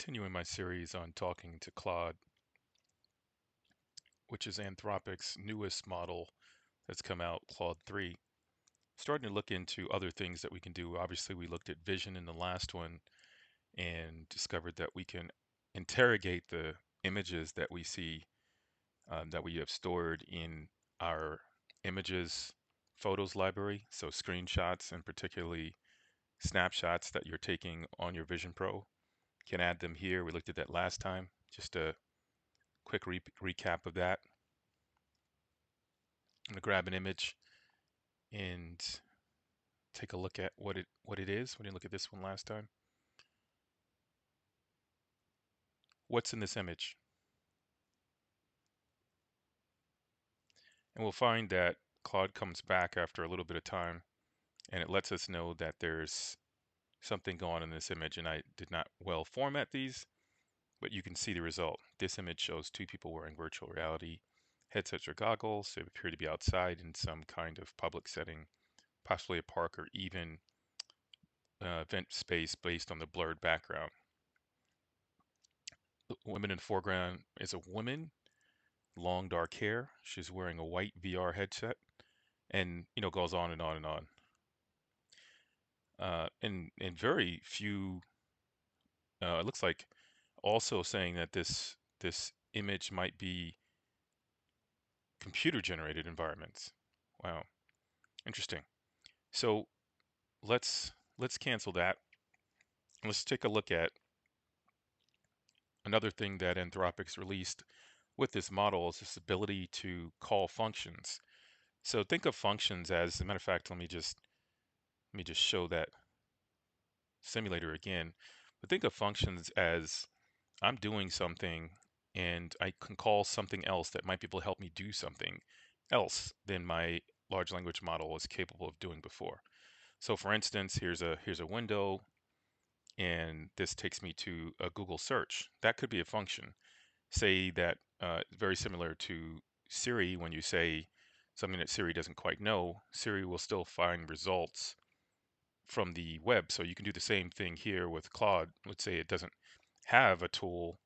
continuing my series on talking to Claude, which is Anthropic's newest model that's come out, Claude 3. Starting to look into other things that we can do. Obviously, we looked at vision in the last one and discovered that we can interrogate the images that we see that we have stored in our images photos library. So screenshots and particularly snapshots that you're taking on your Vision Pro. Can add them here. We looked at that last time. Just a quick recap of that. I'm going to grab an image and take a look at what it is. We didn't look at this one last time. What's in this image? And we'll find that Claude comes back after a little bit of time and it lets us know that there's something going on in this image, and I did not well format these, but you can see the result. This image shows two people wearing virtual reality headsets or goggles. They appear to be outside in some kind of public setting, possibly a park or even event space based on the blurred background. The woman in the foreground is a woman, long dark hair. She's wearing a white VR headset, and goes on and on and on. And very few. It looks like also saying that this image might be computer generated environments. Wow, interesting. So let's cancel that. Let's take a look at another thing that Anthropic's released with this model is this ability to call functions. So think of functions as a matter of fact, let me just show that simulator again. But think of functions as I'm doing something and I can call something else that might be able to help me do something else than my large language model was capable of doing before. So for instance, here's a window and this takes me to a Google search. That could be a function. Say that very similar to Siri, when you say something that Siri doesn't quite know, Siri will still find results from the web. So you can do the same thing here with Claude. Let's say it doesn't have a tool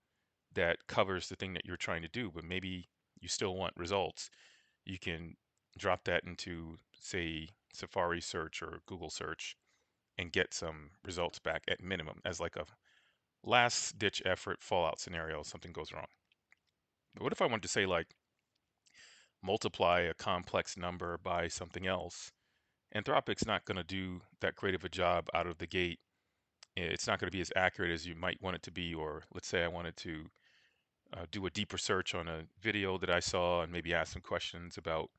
that covers the thing that you're trying to do, but maybe you still want results. You can drop that into, say, Safari search or Google search and get some results back at minimum as like a last ditch effort fallout scenario if something goes wrong. But what if I wanted to say like multiply a complex number by something else? Anthropic's not going to do that great of a job out of the gate. It's not going to be as accurate as you might want it to be. Or let's say I wanted to do a deeper search on a video that I saw and maybe ask some questions about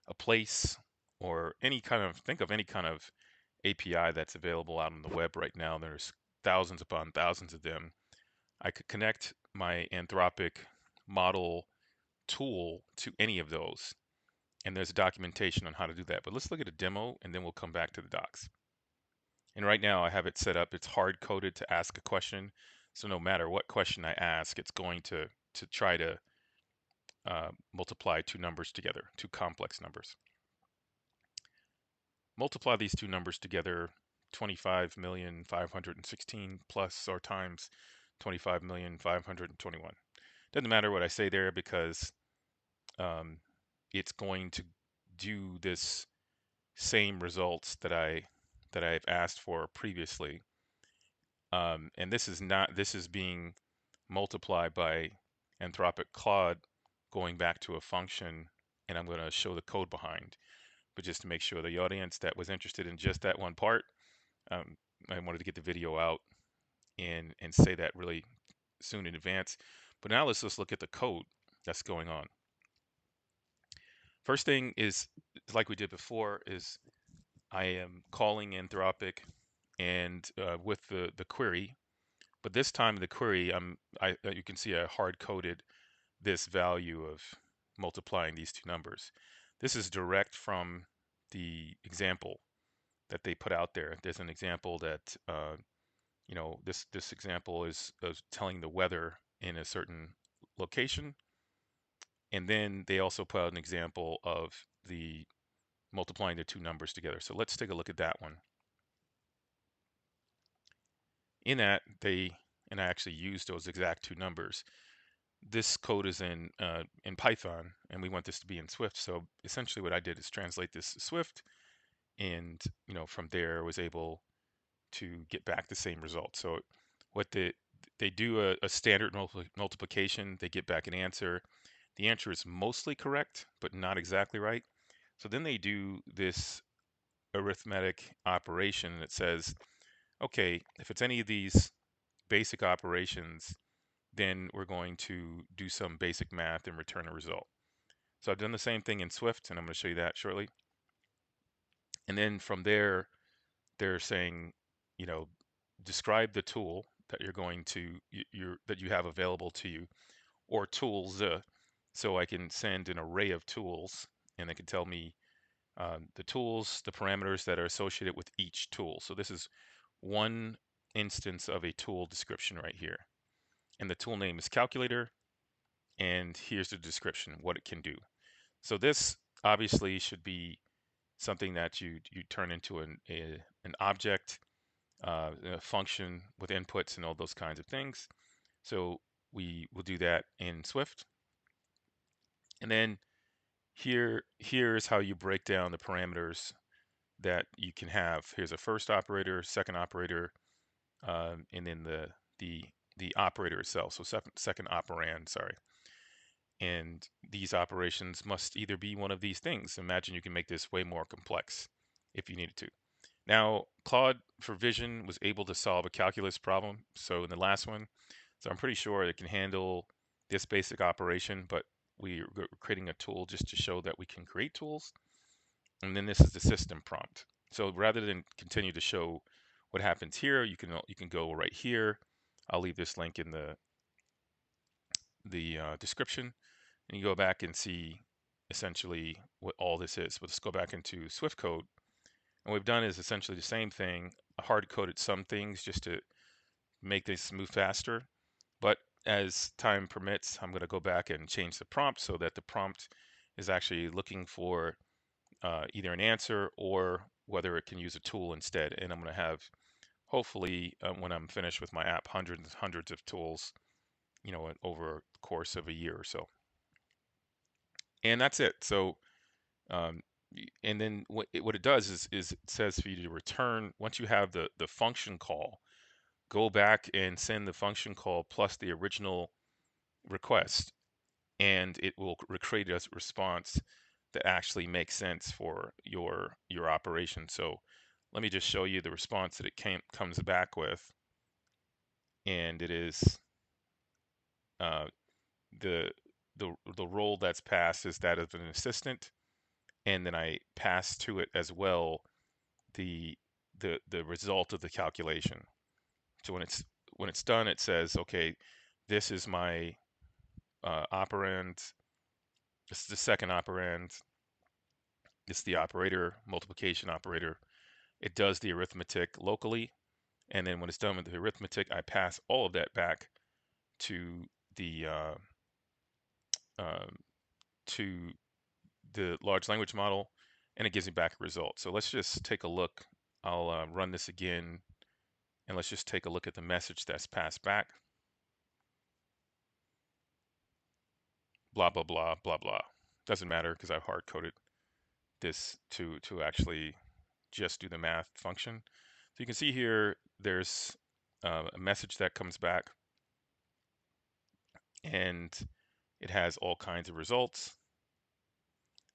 a place or any kind of, think of any kind of API that's available out on the web right now. There's thousands upon thousands of them. I could connect my Anthropic model tool to any of those. And there's documentation on how to do that. But let's look at a demo and then we'll come back to the docs. And right now I have it set up. It's hard coded to ask a question. So no matter what question I ask, it's going to try to multiply two numbers together, two complex numbers. Multiply these two numbers together, 25,516 plus or times 25,521. Doesn't matter what I say there because it's going to do this same results that I've asked for previously. And this is being multiplied by Anthropic Claude going back to a function, and I'm going to show the code behind. But just to make sure the audience that was interested in just that one part, I wanted to get the video out and say that really soon in advance. But now let's just look at the code that's going on. First thing is, like we did before, is I am calling Anthropic and with the query, but this time the query, you can see I hard coded this value of multiplying these two numbers. This is direct from the example that they put out there. There's an example that this example is telling the weather in a certain location, and then they also put out an example of the multiplying the two numbers together. So let's take a look at that one. In that, and I actually used those exact two numbers. This code is in Python, and we want this to be in Swift. So essentially, what I did is translate this to Swift, and from there, I was able to get back the same result. So what they do a standard multiplication, they get back an answer. The answer is mostly correct, but not exactly right. So then they do this arithmetic operation, and it says, okay, if it's any of these basic operations, then we're going to do some basic math and return a result. So I've done the same thing in Swift, and I'm going to show you that shortly. And then from there, they're saying, you know, describe the tool that you're going to that you have available to you, or tools. So I can send an array of tools, and they can tell me the tools, the parameters that are associated with each tool. So this is one instance of a tool description right here. And the tool name is calculator, and here's the description, what it can do. So this obviously should be something that you turn into an object, a function with inputs and all those kinds of things. So we will do that in Swift. And then here's how you break down the parameters that you can have. Here's a first operator, second operator, and then the the operator itself. So second operand, sorry. And these operations must either be one of these things. Imagine you can make this way more complex if you needed to. Now, Claude for Vision was able to solve a calculus problem. So in the last one, so I'm pretty sure it can handle this basic operation, but we're creating a tool just to show that we can create tools. And then this is the system prompt. So rather than continue to show what happens here, you can go right here. I'll leave this link in the description, and you go back and see essentially what all this is. But let's go back into Swift code. And what we've done is essentially the same thing, hard coded some things just to make this move faster. But as time permits, I'm going to go back and change the prompt so that the prompt is actually looking for either an answer or whether it can use a tool instead. And I'm going to have, hopefully, when I'm finished with my app, hundreds of tools, over the course of a year or so. And that's it. So, um, and then what it does is it says for you to return, once you have the function call, go back and send the function call plus the original request, and it will create a response that actually makes sense for your operation. So let me just show you the response that it comes back with, and it is uh, the the role that's passed is that of an assistant, and then I pass to it as well the the result of the calculation. So when it's done, it says, okay, this is my operand. This is the second operand. This is the operator, multiplication operator. It does the arithmetic locally, and then when it's done with the arithmetic, I pass all of that back to the um, to the large language model, and it gives me back a result. So let's just take a look. I'll run this again, and let's just take a look at the message that's passed back. Blah, blah, blah, blah, blah. Doesn't matter because I've hard coded this to actually just do the math function. So you can see here, there's a message that comes back, and it has all kinds of results.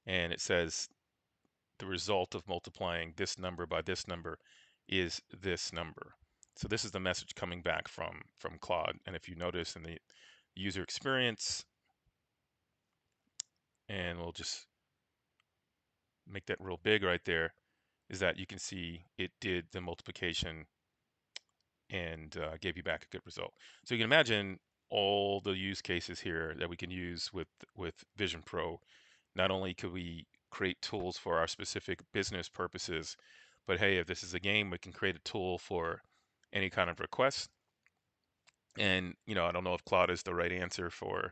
And it says the result of multiplying this number by this number is this number. So this is the message coming back from Claude. And if you notice in the user experience, and we'll just make that real big right there, is that you can see it did the multiplication and gave you back a good result. So you can imagine all the use cases here that we can use with Vision Pro. Not only could we create tools for our specific business purposes, but hey, if this is a game, we can create a tool for any kind of request. And I don't know if Claude is the right answer for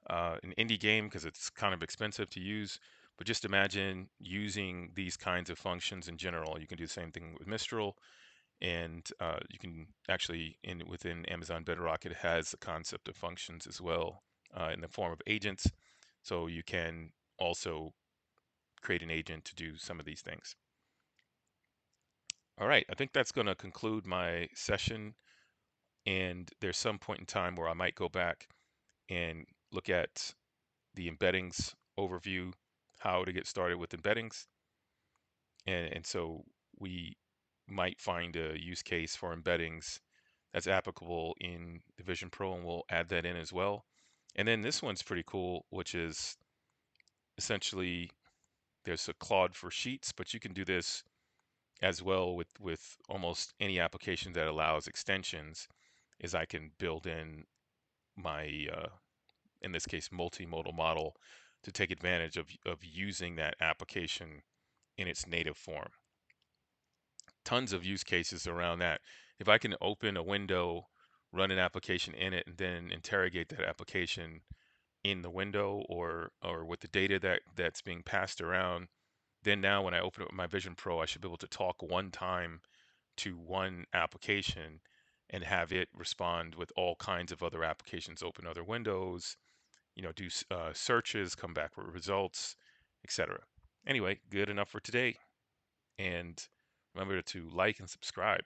an indie game because it's kind of expensive to use. But just imagine using these kinds of functions in general. You can do the same thing with Mistral, And you can actually, within Amazon Bedrock, it has the concept of functions as well, in the form of agents. So you can also create an agent to do some of these things. All right, I think that's going to conclude my session. And there's some point in time where I might go back and look at the embeddings overview, how to get started with embeddings. And so we might find a use case for embeddings that's applicable in the Vision Pro, and we'll add that in as well. And then this one's pretty cool, which is essentially there's a Claude for Sheets, but you can do this as well with almost any application that allows extensions. Is I can build in my in this case multimodal model to take advantage of using that application in its native form. Tons of use cases around that. If I can open a window, run an application in it, and then interrogate that application in the window or with the data that's being passed around, then now when I open up my Vision Pro, I should be able to talk one time to one application and have it respond with all kinds of other applications, open other windows, do searches, come back with results, etc. Anyway, good enough for today. And remember to like and subscribe.